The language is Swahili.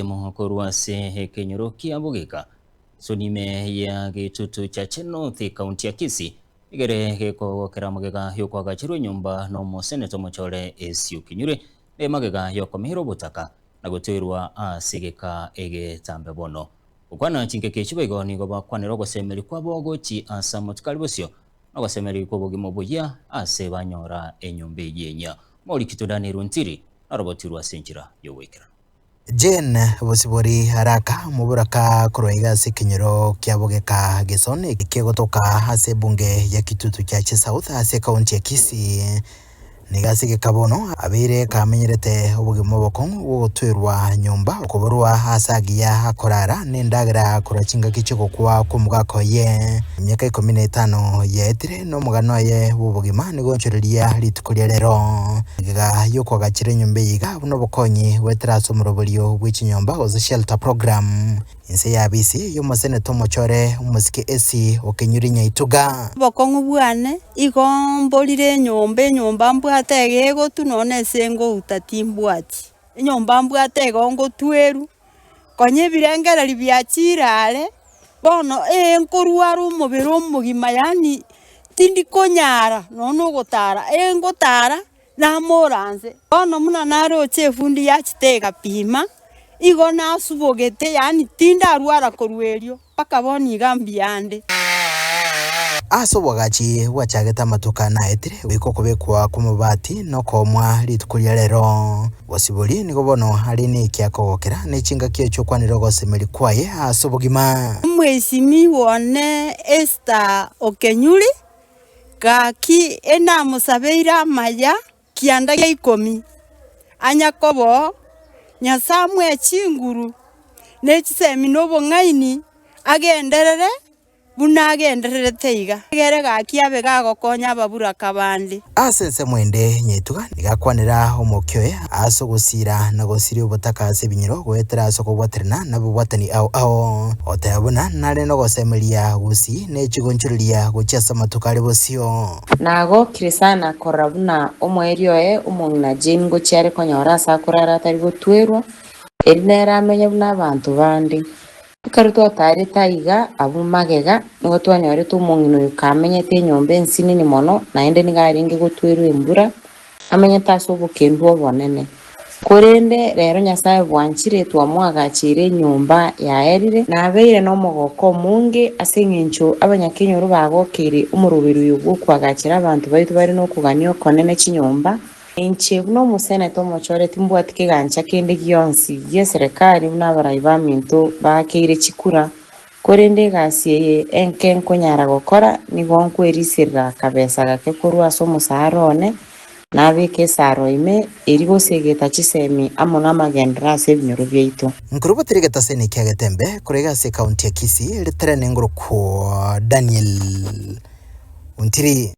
muhokuru ase kenyoro kia bugika sonime ya gitutu cha North kaunti ya Kisii igere gekogokera magega yokwagachirwe nyumba no museneto mochore esio kinyure magega yokomihiro butaka na gutwirwa asigika egetambe bono ukwana chinkeke chibago ni goba kwanero gosemeri kwabogochi asa mutkalibosio no gosemeri kobogimo buya ase banyora enyumbe yenya mori kitudani runtiri arobotirwa senjira yowekera Jane Bosibori haraka muburaka kuroiga sikinyoro kiabogeka gesone kiegotoka hase bunge ya kitutu cha South hase kaunti ya Kisii nigasi kabono abire kamenyerete ubugimo bokongo gutwirwa nyumba okuburwa hasagia hakorara nindagira kurachinga kichiko kwa kumugako ye myaka 15 yetire no mugano ye ubugima nigonchoreria litukuria rero giga yoko gachire nyumba yiga buno bokonyi wetiraso murobolio bw'ikinyomba ozo shelter program inse ya BC yo museneto mochore umusike esi okenyurinya ituga bokongo bwane igombolire nyumba mbwate ego tunone sengo utatimbwati nyumba mbwate gongo tweru konye birengera biachirale bono nkoruaru mubiro mugima yani tindi konyara nono gotara ngotara na moranze bono muna naro chefundi yachitega pima igo nasubogete yani tinda ruara koruerio paka boni gambiande aso wagachi wachageta matuka na etire wiko kubekwa kumubati no komwa litukuria rero Bosibori nigo bono hari ni kiakogokera ne chinga kio chokwaniro gosemeri kwaye aso bugima mwesimi wone Esther Okenyuri gaki ena musabeira maya kianda ya 10 anyakobo nyasamwe chinguru nechisemi nobo ngaini agenderere bunagenderere teiga gere gakiabe gagokonya babura kabandi asense mwende nyetuga nigakwanira omokyoe aso gusira na gusiri ubutaka sebinyiro gwetera soko bwaterina na bwatani ao otayabona nare no gosemeria gusi nechigonchuria gochasa matukare bosio nago kirisana korabuna omwerioe umongna Jane gochiare konyora sakurara tari gotwerwa erinera amenya buna abantu bandi karuto tari taiga abu magega ngo twanyore tumongino yukamenyete nyombe nsini ni mono naende nigaringe gotweru embura amenya taso bukendwo bonene korende rero nyasaye bwanchire twamwagachire nyumba yaerire nabeire no mogoko mungi asengencho abanyakenyoro bagokere umurubiro yugo kwagachira abantu baitu bari no kuganyo konene chinyumba enche buno museneto mochore timbwatike gancha kende gionsi ye serikali n'abarayiba minto bakeire chikura korende gasiye enken konyara gokora nigo nkwerisira kabesa gake korwa so musarone nabike saro ime erigo segeta chisemi amona magendra sebinyoro byeito nkurubo tirigeta sene kiagetembe kurega se kaunti ya Kisii litere nenguru ko Daniel Untiri